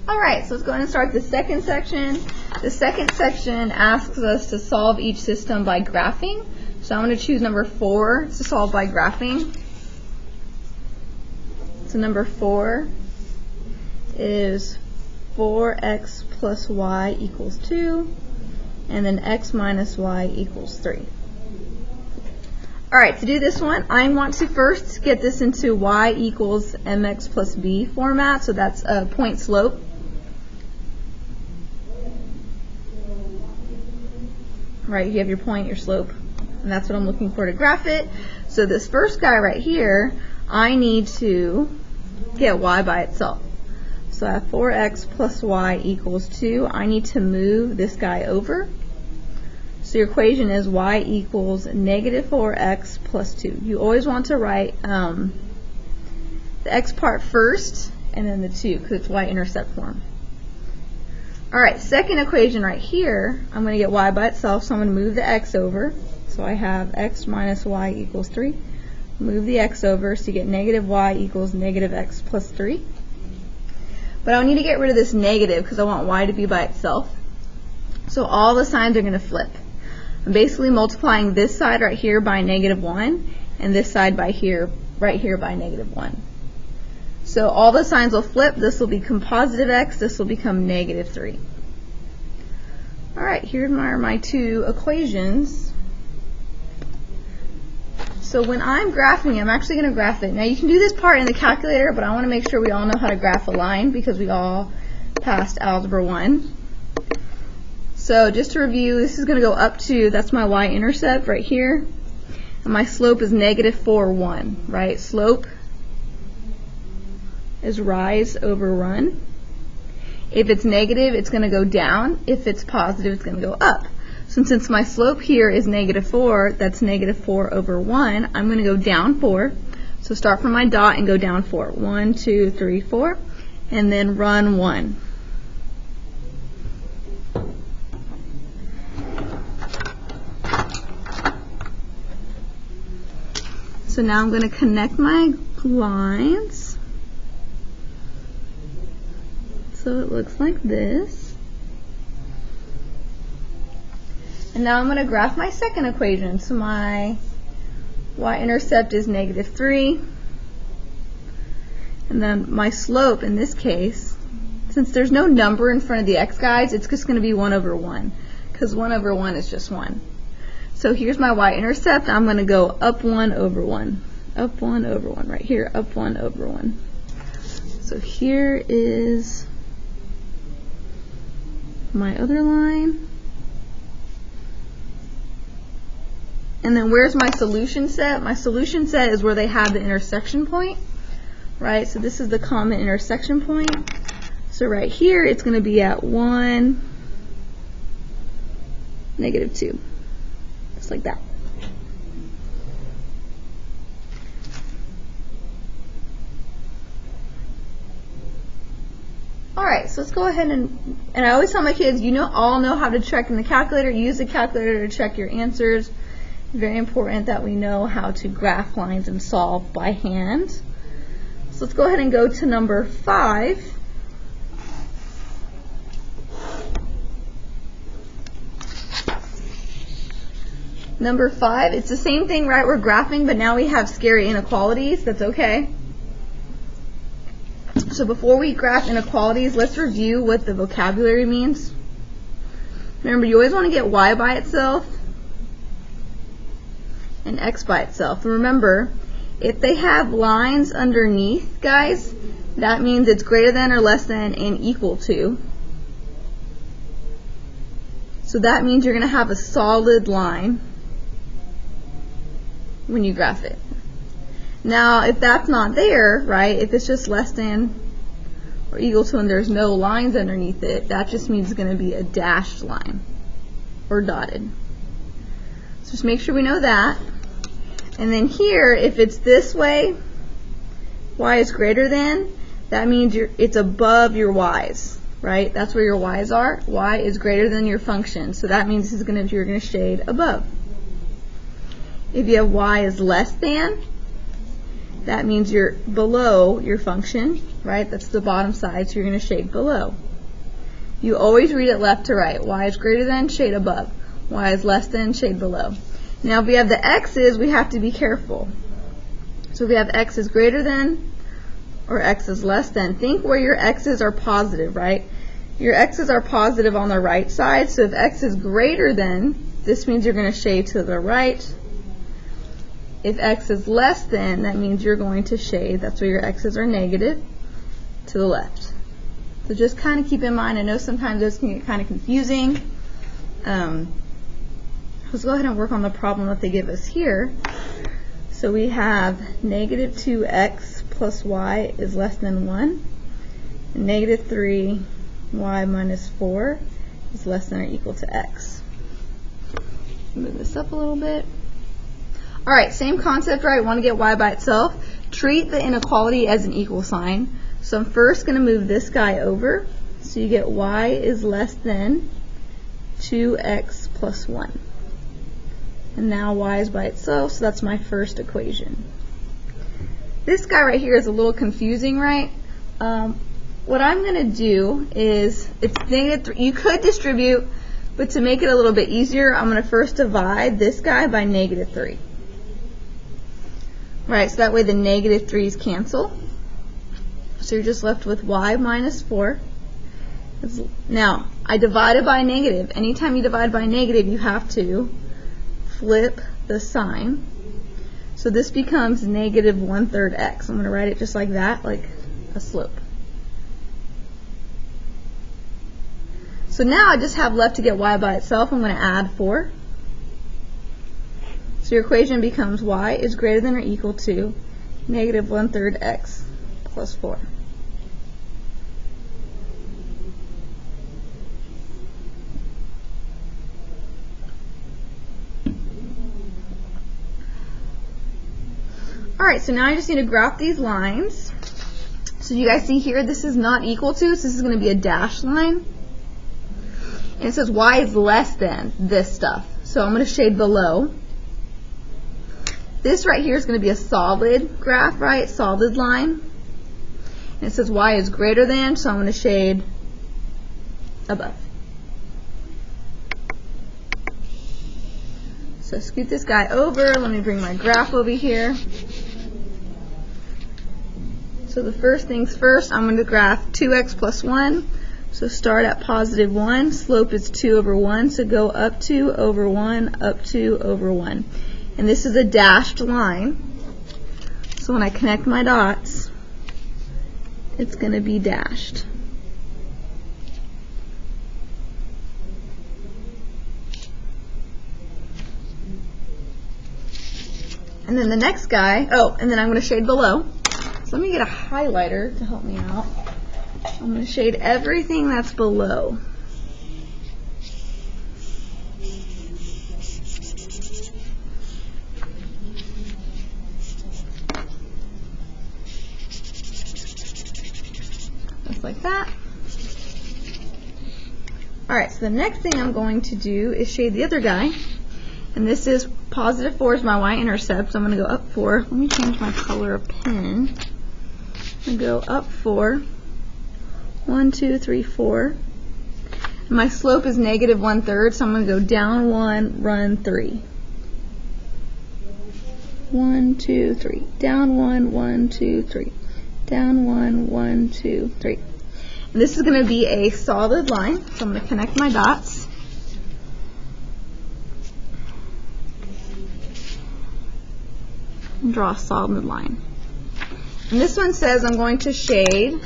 Alright, so let's go ahead and start the second section. The second section asks us to solve each system by graphing. So I'm going to choose number 4 to solve by graphing. So number 4 is 4x plus y equals 2, and then x minus y equals 3. Alright, to do this one, I want to first get this into y equals mx plus b format, so that's a point slope. Right, you have your point, your slope, and that's what I'm looking for to graph it. So this first guy right here, I need to get y by itself. So I have 4x plus y equals 2. I need to move this guy over. So your equation is y equals negative 4x plus 2. You always want to write the x part first and then the 2 because it's y-intercept form. Alright, second equation right here, I'm going to get y by itself, so I'm going to move the x over. So I have x minus y equals 3. Move the x over, so you get negative y equals negative x plus 3. But I need to get rid of this negative because I want y to be by itself. So all the signs are going to flip. I'm basically multiplying this side right here by negative 1 and this side by here, right here by negative 1. So all the signs will flip. This will become positive x, this will become negative 3. Alright, here are my two equations. So when I'm graphing it, I'm actually going to graph it. Now you can do this part in the calculator, but I want to make sure we all know how to graph a line because we all passed Algebra 1. So just to review, this is going to go up to, that's my y-intercept right here. And my slope is negative 4, 1, right? Slope is rise over run. If it's negative, it's going to go down. If it's positive, it's going to go up. So since my slope here is negative 4, that's negative 4 over 1, I'm going to go down 4. So start from my dot and go down 4. 1, 2, 3, 4. And then run 1. So now I'm going to connect my lines. So it looks like this. And now I'm going to graph my second equation. So my y-intercept is negative 3. And then my slope in this case, since there's no number in front of the x, guys, it's just going to be 1 over 1. Because 1 over 1 is just 1. So here's my y-intercept. I'm going to go up 1 over 1. Up 1 over 1. Right here, up 1 over 1. So here is my other line. And then where's my solution set? My solution set is where they have the intersection point, right? So this is the common intersection point. So right here, it's going to be at 1, negative 2. Just like that. Alright, so let's go ahead and I always tell my kids, all know how to check in the calculator. Use the calculator to check your answers. It's very important that we know how to graph lines and solve by hand. So let's go ahead and go to number 5. Number 5, it's the same thing, right? We're graphing, but now we have scary inequalities. That's okay. So before we graph inequalities, let's review what the vocabulary means. Remember, you always want to get y by itself and x by itself. And remember, if they have lines underneath, guys, that means it's greater than or less than and equal to. So that means you're going to have a solid line when you graph it. Now, if that's not there, right, if it's just less than or equal to and there's no lines underneath it, that just means it's going to be a dashed line or dotted. So just make sure we know that. And then here, if it's this way, y is greater than, that means it's above your y's, right? That's where your y's are. Y is greater than your function. So that means you're going to shade above. If you have y is less than, that means you're below your function. right? That's the bottom side, so you're going to shade below. You always read it left to right. Y is greater than, shade above. Y is less than, shade below. Now if we have the x's, we have to be careful. So if we have x is greater than or x is less than, think where your x's are positive, right? Your x's are positive on the right side, so if x is greater than, this means you're going to shade to the right. If x is less than, that means you're going to shade, that's where your x's are negative, to the left. So just kind of keep in mind, I know sometimes this can get kind of confusing. Let's go ahead and work on the problem that they give us here. So we have negative 2x plus y is less than 1. And negative 3y minus 4 is less than or equal to x. Move this up a little bit. All right, same concept, right? Want to get y by itself. Treat the inequality as an equal sign. So I'm first going to move this guy over. So you get y is less than 2x plus 1. And now y is by itself, so that's my first equation. This guy right here is a little confusing, right? What I'm going to do is, it's negative 3. You could distribute, but to make it a little bit easier, I'm going to first divide this guy by negative 3. Right, so that way the negative 3's cancel. So you're just left with y minus 4. Now, I divided by negative. Anytime you divide by negative, you have to flip the sign. So this becomes negative 1/3 x. I'm going to write it just like that, like a slope. So now I just have left to get y by itself. I'm going to add 4. So your equation becomes y is greater than or equal to negative 1/3 x plus 4. All right, so now I just need to graph these lines. So you guys see here, this is not equal to, so this is going to be a dashed line. And it says y is less than this stuff. So I'm going to shade below. This right here is going to be a solid graph, right? Solid line. And it says y is greater than, so I'm going to shade above. So scoot this guy over. Let me bring my graph over here. So the first things first, I'm going to graph 2x plus 1. So start at positive 1. Slope is 2 over 1. So go up 2 over 1, up 2 over 1. And this is a dashed line. So when I connect my dots, it's going to be dashed. And then the next guy, oh, and then I'm going to shade below. So let me get a highlighter to help me out. I'm going to shade everything that's below. Just like that. Alright, so the next thing I'm going to do is shade the other guy. And this is positive 4 is my y-intercept, so I'm going to go up 4. Let me change my color of pen. I'm going to go up 4. 1, 2, 3, 4. And my slope is negative 1/3, so I'm going to go down 1, run 3. 1, 2, 3. Down 1, 1, 2, 3. Down 1, 1, 2, 3. And this is going to be a solid line, so I'm going to connect my dots. And draw a solid line. And this one says I'm going to shade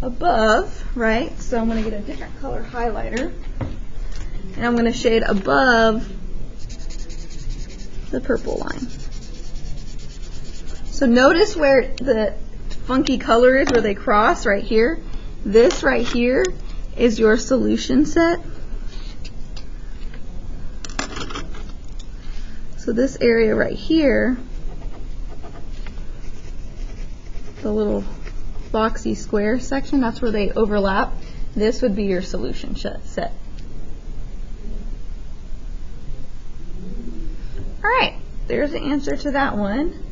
above, right? So I'm going to get a different color highlighter. And I'm going to shade above the purple line. So notice where the funky color is, where they cross right here. This right here is your solution set. So this area right here, the little boxy square section, that's where they overlap. This would be your solution set. Alright, there's the answer to that one.